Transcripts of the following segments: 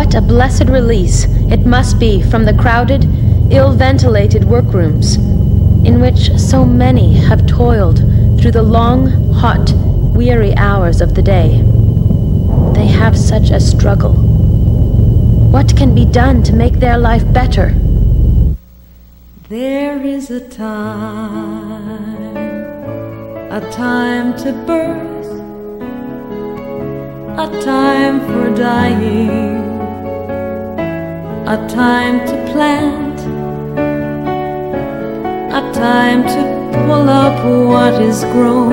What a blessed release it must be from the crowded, ill-ventilated workrooms, in which so many have toiled through the long, hot, weary hours of the day. They have such a struggle. What can be done to make their life better? There is a time to birth, a time for dying, a time to plant, a time to pull up what is grown.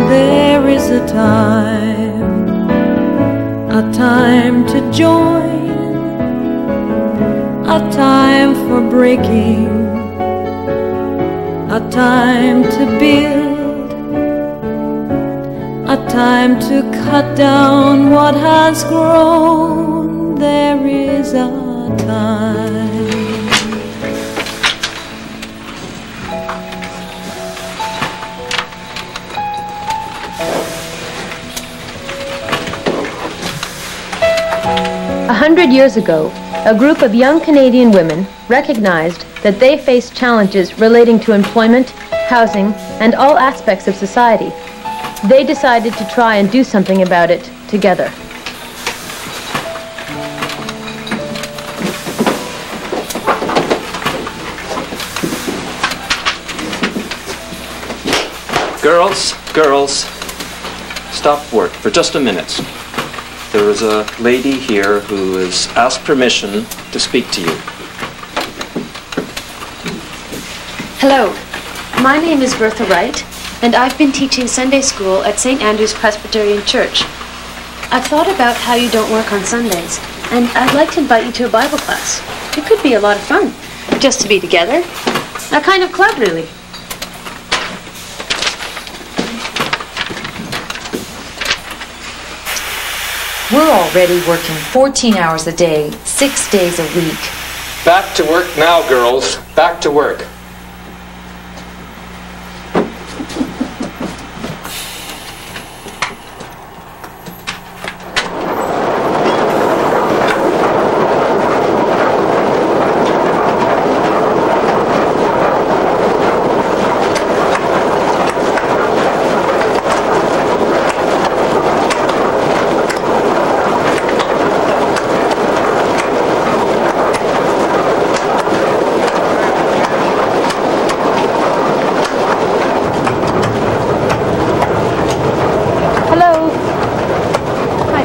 There is a time to join, a time for breaking, a time to build, a time to cut down what has grown. There is a time. 100 years ago, a group of young Canadian women recognized that they faced challenges relating to employment, housing, and all aspects of society. They decided to try and do something about it together. Girls, stop work for just a minute. There is a lady here who has asked permission to speak to you. Hello, my name is Bertha Wright, and I've been teaching Sunday school at St. Andrew's Presbyterian Church. I've thought about how you don't work on Sundays, and I'd like to invite you to a Bible class. It could be a lot of fun, just to be together. A kind of club, really. We're already working 14 hours a day, 6 days a week. Back to work now, girls. Back to work.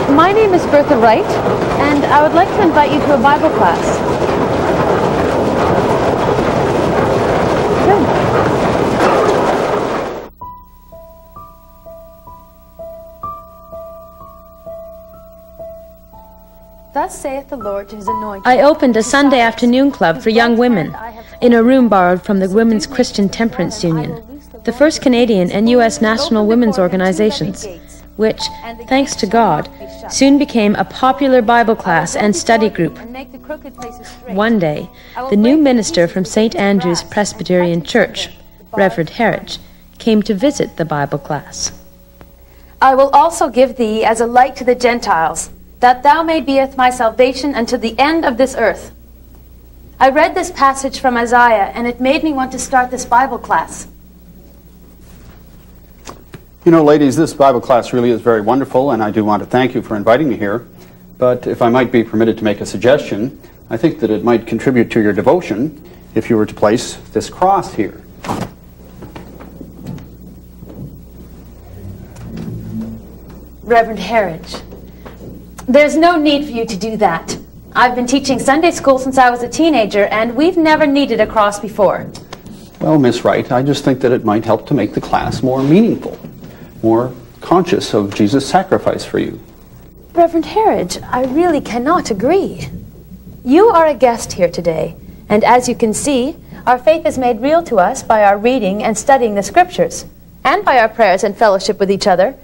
My name is Bertha Wright, and I would like to invite you to a Bible class. Good. Thus saith the Lord to his anointed. I opened a Sunday afternoon club for young women in a room borrowed from the Women's Christian Temperance Union, the first Canadian and U.S. national women's organizations, which, thanks to God, soon became a popular Bible class and study group. One day, the new minister from St. Andrew's Presbyterian Church, Reverend Heroine, came to visit the Bible class. I will also give thee as a light to the Gentiles, that thou may beeth my salvation unto the end of this earth. I read this passage from Isaiah, and it made me want to start this Bible class. You know, ladies, this Bible class really is very wonderful, and I do want to thank you for inviting me here. But if I might be permitted to make a suggestion, I think that it might contribute to your devotion if you were to place this cross here. Reverend Heroine, there's no need for you to do that. I've been teaching Sunday school since I was a teenager, and we've never needed a cross before. Well, Miss Wright, I just think that it might help to make the class more meaningful, more conscious of Jesus' sacrifice for you. Reverend Heroine, I really cannot agree. You are a guest here today, and as you can see, our faith is made real to us by our reading and studying the Scriptures, and by our prayers and fellowship with each other.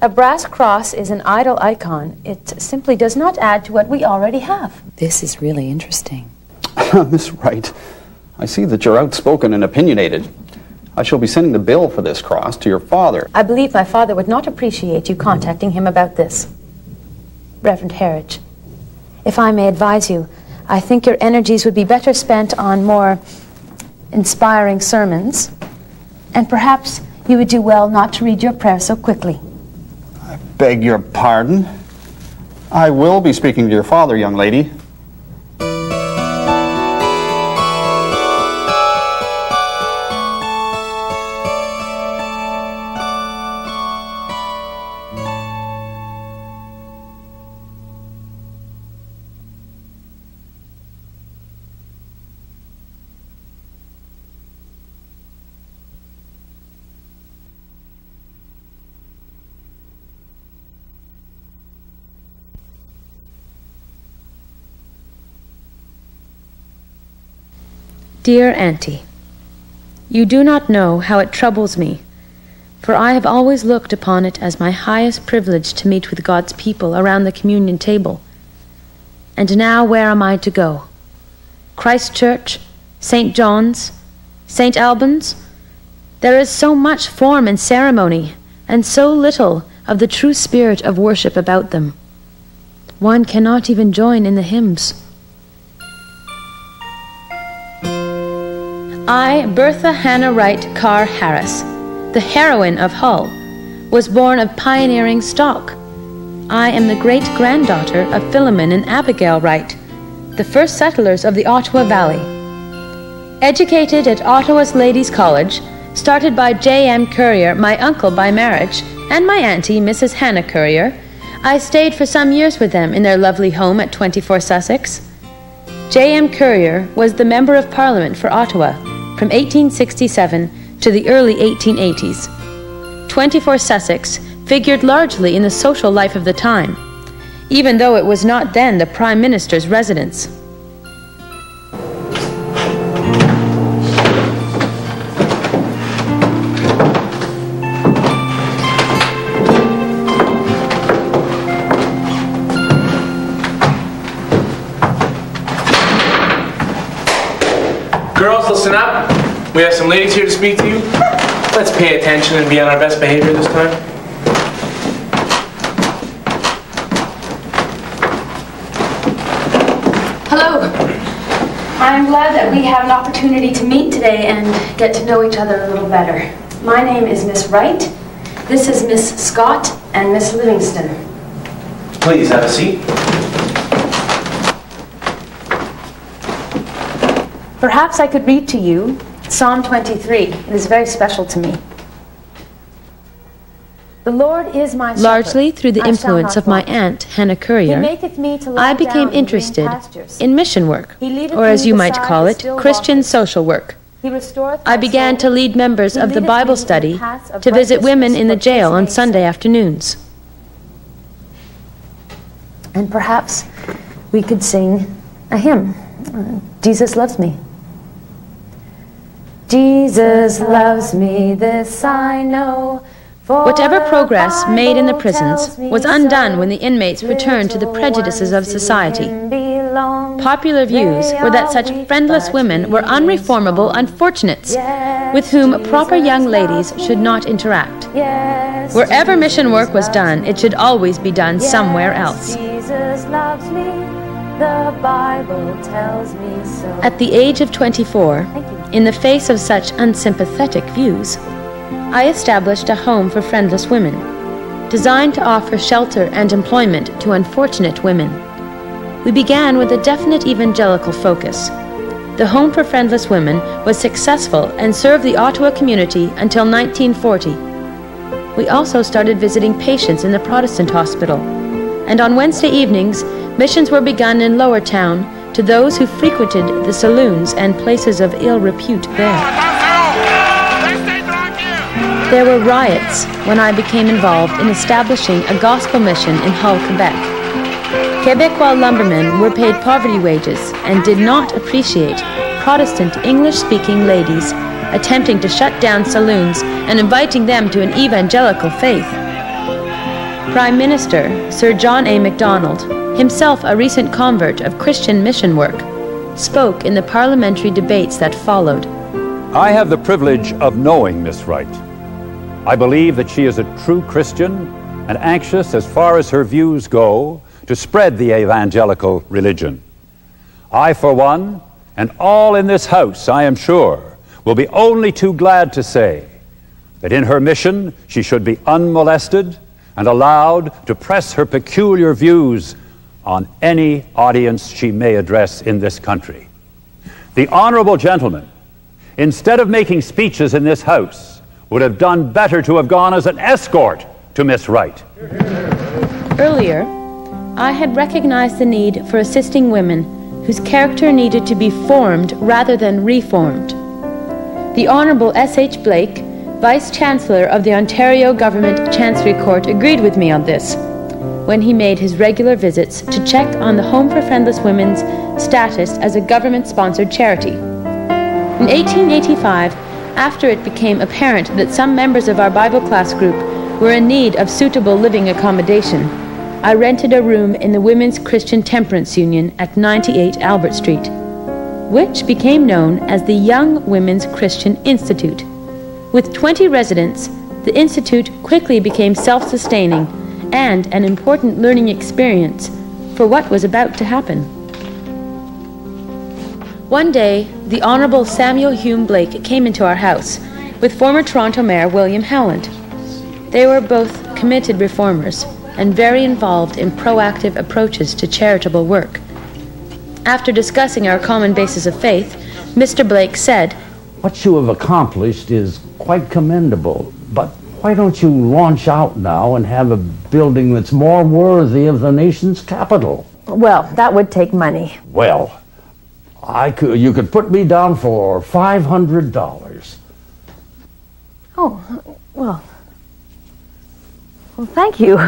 A brass cross is an idol icon. It simply does not add to what we already have. This is really interesting. Miss Wright, I see that you're outspoken and opinionated. I shall be sending the bill for this cross to your father. I believe my father would not appreciate you contacting him about this. Reverend Heroine, If I may advise you, I think your energies would be better spent on more inspiring sermons, and perhaps you would do well not to read your prayer so quickly. I beg your pardon. I will be speaking to your father, young lady. Dear Auntie, you do not know how it troubles me, for I have always looked upon it as my highest privilege to meet with God's people around the communion table. And now where am I to go? Christ Church, St. John's, St. Albans? There is so much form and ceremony, and so little of the true spirit of worship about them. One cannot even join in the hymns. I, Bertha Hannah Wright Carr Harris, the heroine of Hull, was born of pioneering stock. I am the great-granddaughter of Philemon and Abigail Wright, the first settlers of the Ottawa Valley. Educated at Ottawa's Ladies' College, started by J.M. Currier, my uncle by marriage, and my auntie, Mrs. Hannah Currier, I stayed for some years with them in their lovely home at 24 Sussex. J.M. Currier was the Member of Parliament for Ottawa from 1867 to the early 1880s. 24 Sussex figured largely in the social life of the time, even though it was not then the Prime Minister's residence. Girls, listen up. We have some ladies here to speak to you. Let's pay attention and be on our best behavior this time. Hello. I'm glad that we have an opportunity to meet today and get to know each other a little better. My name is Miss Wright. This is Miss Scott and Miss Livingston. Please have a seat. Perhaps I could read to you Psalm 23. It is very special to me. The Lord is my shepherd. Largely through the influence of my aunt, Hannah Currier, I became interested in mission work, or as you might call it, Christian social work. I began to lead members of the Bible study to visit women in the jail on Sunday afternoons. And perhaps we could sing a hymn. Jesus loves me. Jesus loves me, this I know. Whatever progress made in the prisons was undone when the inmates returned to the prejudices of society. Popular views were that such friendless women were unreformable unfortunates with whom proper young ladies should not interact. Wherever mission work was done, it should always be done somewhere else. Jesus loves me, the Bible tells me so. At the age of 24, in the face of such unsympathetic views, I established a home for friendless women, designed to offer shelter and employment to unfortunate women. We began with a definite evangelical focus. The Home for Friendless Women was successful and served the Ottawa community until 1940. We also started visiting patients in the Protestant hospital, and on Wednesday evenings, missions were begun in Lower Town to those who frequented the saloons and places of ill repute there. There were riots when I became involved in establishing a gospel mission in Hull, Quebec. Quebecois lumbermen were paid poverty wages and did not appreciate Protestant English-speaking ladies attempting to shut down saloons and inviting them to an evangelical faith. Prime Minister Sir John A. Macdonald, himself a recent convert of Christian mission work, spoke in the parliamentary debates that followed. I have the privilege of knowing Miss Wright. I believe that she is a true Christian and anxious, as far as her views go, to spread the evangelical religion. I, for one, and all in this house, I am sure, will be only too glad to say that in her mission she should be unmolested and allowed to press her peculiar views on any audience she may address in this country. The honorable gentleman, instead of making speeches in this house, would have done better to have gone as an escort to Miss Wright. Earlier, I had recognized the need for assisting women whose character needed to be formed rather than reformed. The Honorable S.H. Blake, Vice Chancellor of the Ontario Government Chancery Court, agreed with me on this when he made his regular visits to check on the Home for Friendless Women's status as a government-sponsored charity. In 1885, after it became apparent that some members of our Bible class group were in need of suitable living accommodation, I rented a room in the Women's Christian Temperance Union at 98 Albert Street, which became known as the Young Women's Christian Institute. With 20 residents, the Institute quickly became self-sustaining and an important learning experience for what was about to happen. One day, the Honorable Samuel Hume Blake came into our house with former Toronto Mayor William Howland. They were both committed reformers and very involved in proactive approaches to charitable work. After discussing our common basis of faith, Mr. Blake said, "What you have accomplished is quite commendable, but why don't you launch out now and have a building that's more worthy of the nation's capital?" Well, that would take money. Well, you could put me down for $500. Oh, well, thank you.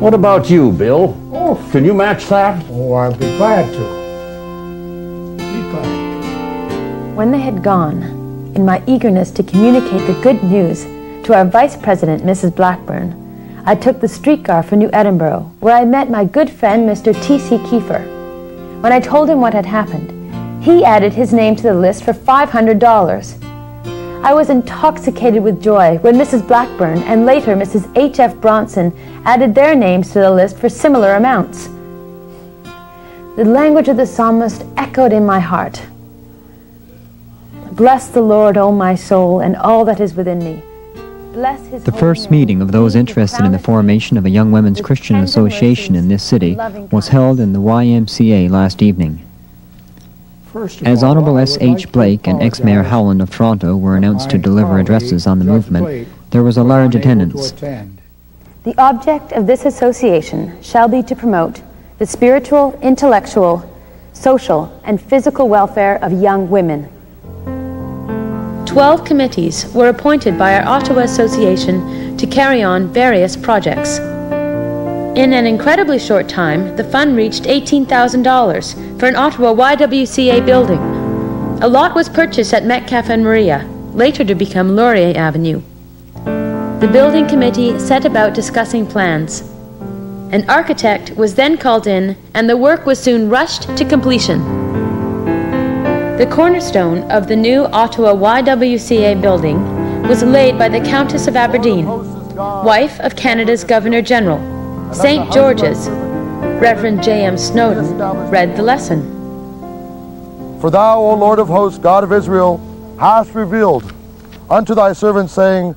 What about you, Bill? Oh, can you match that? Oh, I'd be glad to. Be glad. When they had gone, in my eagerness to communicate the good news to our Vice President, Mrs. Blackburn, I took the streetcar for New Edinburgh, where I met my good friend, Mr. T.C. Kiefer. When I told him what had happened, he added his name to the list for $500. I was intoxicated with joy when Mrs. Blackburn and later Mrs. H.F. Bronson added their names to the list for similar amounts. The language of the psalmist echoed in my heart. Bless the Lord, O my soul, and all that is within me. Bless his The first meeting of those interested in the formation of a Young Women's Christian Association in this city was held in the YMCA last evening. As Honorable S.H. Blake and ex-Mayor Howland of Toronto were announced to deliver addresses on the movement, there was a large attendance. The object of this association shall be to promote the spiritual, intellectual, social, and physical welfare of young women. 12 committees were appointed by our Ottawa Association to carry on various projects. In an incredibly short time, the fund reached $18,000 for an Ottawa YWCA building. A lot was purchased at Metcalfe and Maria, later to become Laurier Avenue. The building committee set about discussing plans. An architect was then called in, and the work was soon rushed to completion. The cornerstone of the new Ottawa YWCA building was laid by the Countess of Aberdeen, wife of Canada's Governor-General. St. George's, Reverend J.M. Snowden, read the lesson. For thou, O Lord of hosts, God of Israel, hast revealed unto thy servant, saying,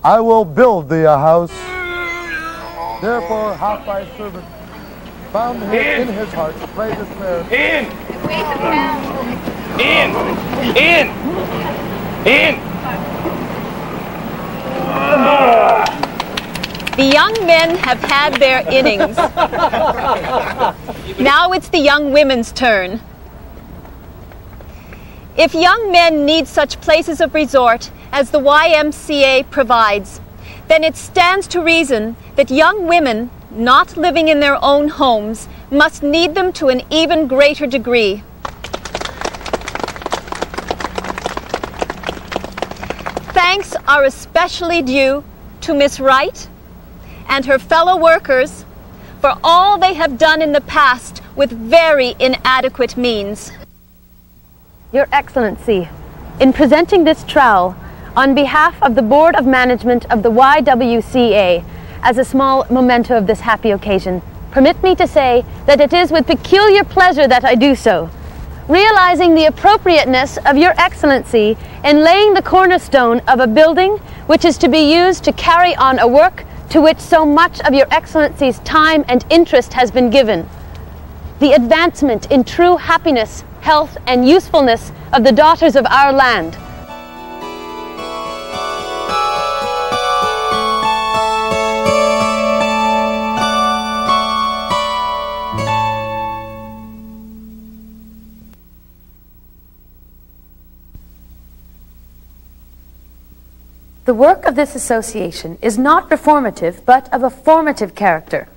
I will build thee a house. Therefore hath thy servant found in his heart to pray this prayer. The young men have had their innings. Now it's the young women's turn. If young men need such places of resort as the YMCA provides, then it stands to reason that young women not living in their own homes must need them to an even greater degree. Thanks are especially due to Miss Wright and her fellow workers for all they have done in the past with very inadequate means. Your Excellency, in presenting this trowel on behalf of the Board of Management of the YWCA as a small memento of this happy occasion, permit me to say that it is with peculiar pleasure that I do so, realizing the appropriateness of Your Excellency in laying the cornerstone of a building which is to be used to carry on a work to which so much of Your Excellency's time and interest has been given. The advancement in true happiness, health, and usefulness of the daughters of our land. The work of this association is not reformative, but of a formative character.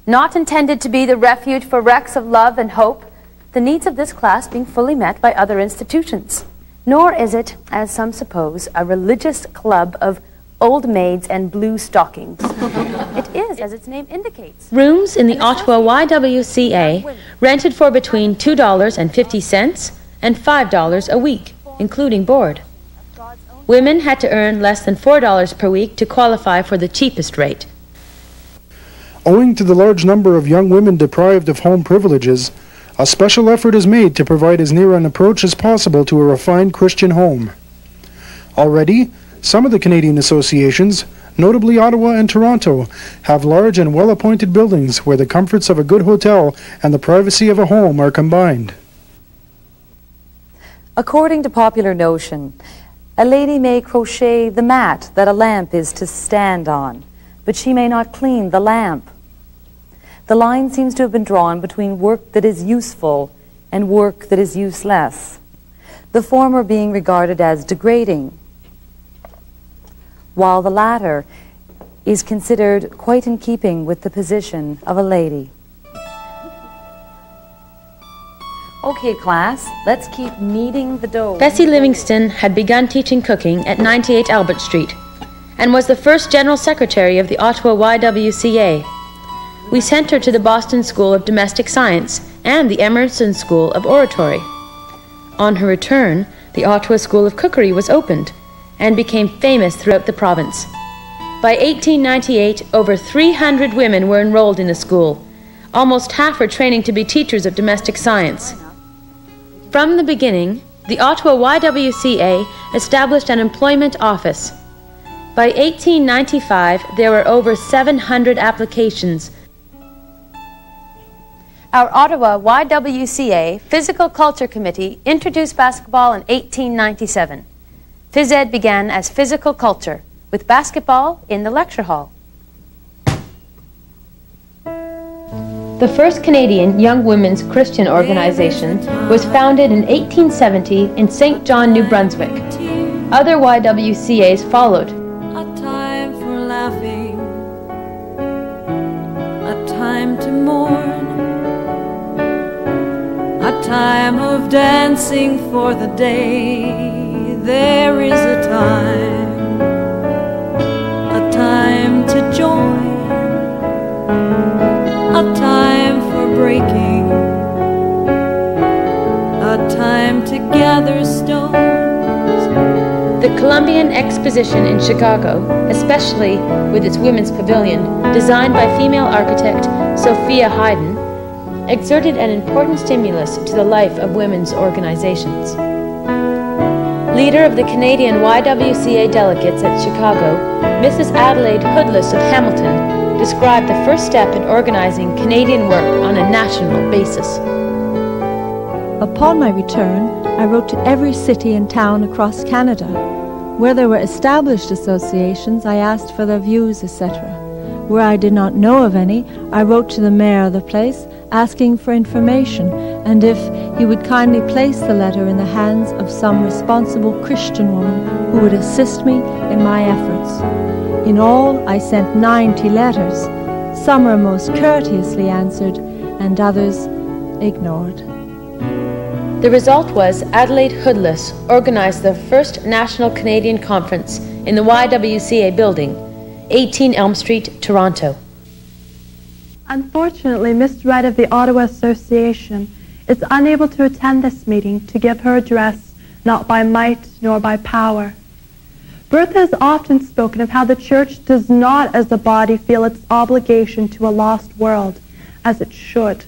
Not intended to be the refuge for wrecks of love and hope, the needs of this class being fully met by other institutions. Nor is it, as some suppose, a religious club of old maids and blue stockings. It is, as its name indicates. Rooms in the Ottawa YWCA rented for between $2.50 and $5 a week, including board. Women had to earn less than $4 per week to qualify for the cheapest rate. Owing to the large number of young women deprived of home privileges, a special effort is made to provide as near an approach as possible to a refined Christian home. Already, some of the Canadian associations, notably Ottawa and Toronto, have large and well-appointed buildings where the comforts of a good hotel and the privacy of a home are combined. According to popular notion, a lady may crochet the mat that a lamp is to stand on, but she may not clean the lamp. The line seems to have been drawn between work that is useful and work that is useless, the former being regarded as degrading, while the latter is considered quite in keeping with the position of a lady. Okay, class, let's keep kneading the dough. Bessie Livingston had begun teaching cooking at 98 Albert Street and was the first General Secretary of the Ottawa YWCA. We sent her to the Boston School of Domestic Science and the Emerson School of Oratory. On her return, the Ottawa School of Cookery was opened and became famous throughout the province. By 1898, over 300 women were enrolled in the school. Almost half were training to be teachers of domestic science. From the beginning, the Ottawa YWCA established an employment office. By 1895, there were over 700 applications. Our Ottawa YWCA Physical Culture Committee introduced basketball in 1897. Phys Ed began as physical culture, with basketball in the lecture hall. The first Canadian Young Women's Christian Organization was founded in 1870 in St. John, New Brunswick. Other YWCAs followed. A time for laughing, a time to mourn, a time of dancing for the day. There is a time to join, a time for breaking, a time to gather stones. The Columbian Exposition in Chicago, especially with its women's pavilion, designed by female architect Sophia Hayden, exerted an important stimulus to the life of women's organizations. Leader of the Canadian YWCA delegates at Chicago, Mrs. Adelaide Hoodless of Hamilton, described the first step in organizing Canadian work on a national basis. Upon my return, I wrote to every city and town across Canada. Where there were established associations, I asked for their views, etc. Where I did not know of any, I wrote to the mayor of the place, asking for information, and if he would kindly place the letter in the hands of some responsible Christian woman who would assist me in my efforts. In all, I sent 90 letters. Some were most courteously answered, and others ignored. The result was Adelaide Hoodless organized the first National Canadian Conference in the YWCA building, 18 Elm Street, Toronto. Unfortunately, Miss Wright of the Ottawa Association is unable to attend this meeting to give her address, not by might nor by power. Bertha has often spoken of how the Church does not, as a body, feel its obligation to a lost world, as it should.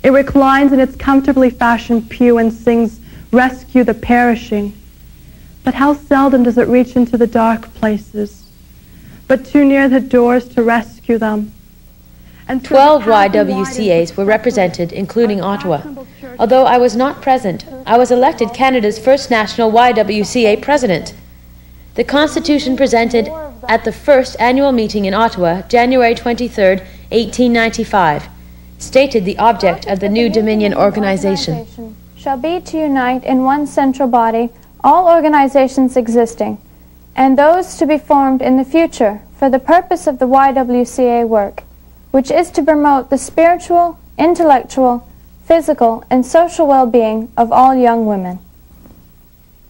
It reclines in its comfortably fashioned pew and sings, "Rescue the perishing." But how seldom does it reach into the dark places, but too near the doors to rescue them. And 12 YWCAs were represented, including Ottawa. Although I was not present, I was elected Canada's first national YWCA president. The Constitution presented at the first annual meeting in Ottawa, January 23, 1895, stated the object of the new Dominion organization shall be to unite in one central body all organizations existing, and those to be formed in the future for the purpose of the YWCA work, which is to promote the spiritual, intellectual, physical, and social well-being of all young women.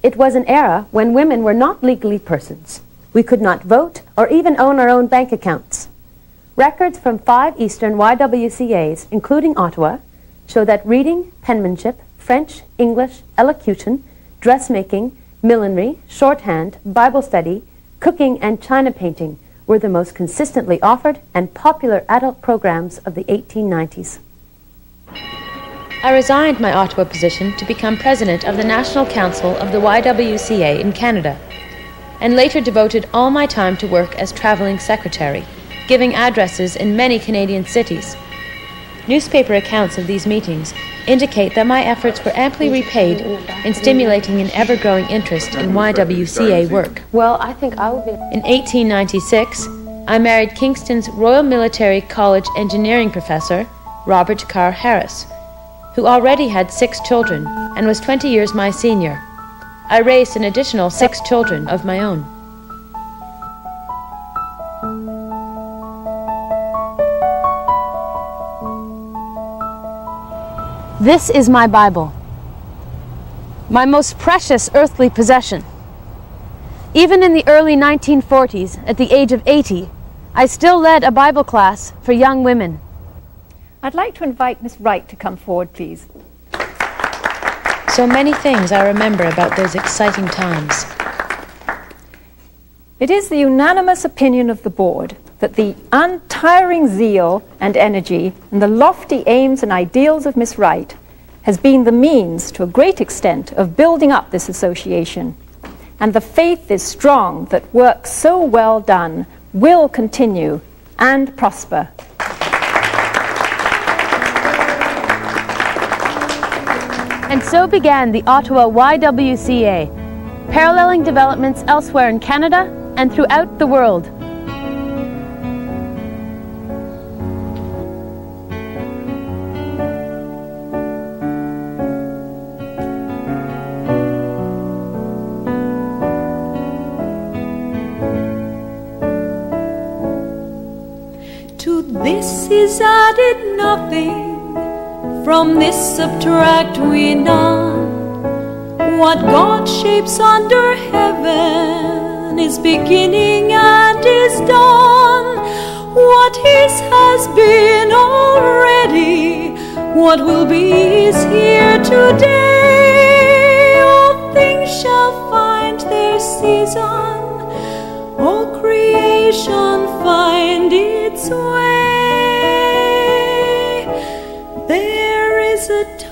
It was an era when women were not legally persons. We could not vote or even own our own bank accounts. Records from 5 Eastern YWCAs, including Ottawa, show that reading, penmanship, French, English, elocution, dressmaking, millinery, shorthand, Bible study, cooking, and china painting were the most consistently offered and popular adult programs of the 1890s. I resigned my Ottawa position to become president of the National Council of the YWCA in Canada, and later devoted all my time to work as traveling secretary, giving addresses in many Canadian cities. Newspaper accounts of these meetings indicate that my efforts were amply repaid in stimulating an ever-growing interest in YWCA work. Well, I think I will be. In 1896, I married Kingston's Royal Military College engineering professor, Robert Carr Harris, who already had 6 children and was 20 years my senior. I raised an additional 6 children of my own. This is my Bible, my most precious earthly possession. Even in the early 1940s, at the age of 80, I still led a Bible class for young women. I'd like to invite Miss Wright to come forward, please. So many things I remember about those exciting times. It is the unanimous opinion of the board that the untiring zeal and energy and the lofty aims and ideals of Miss Wright has been the means, to a great extent, of building up this association. And the faith is strong that work so well done will continue and prosper. And so began the Ottawa YWCA, paralleling developments elsewhere in Canada and throughout the world. To this is added nothing, from this subtract we none. What God shapes under heaven is beginning and is done. What is has been already, what will be is here today. All things shall find their season, all creation find its way. There is a time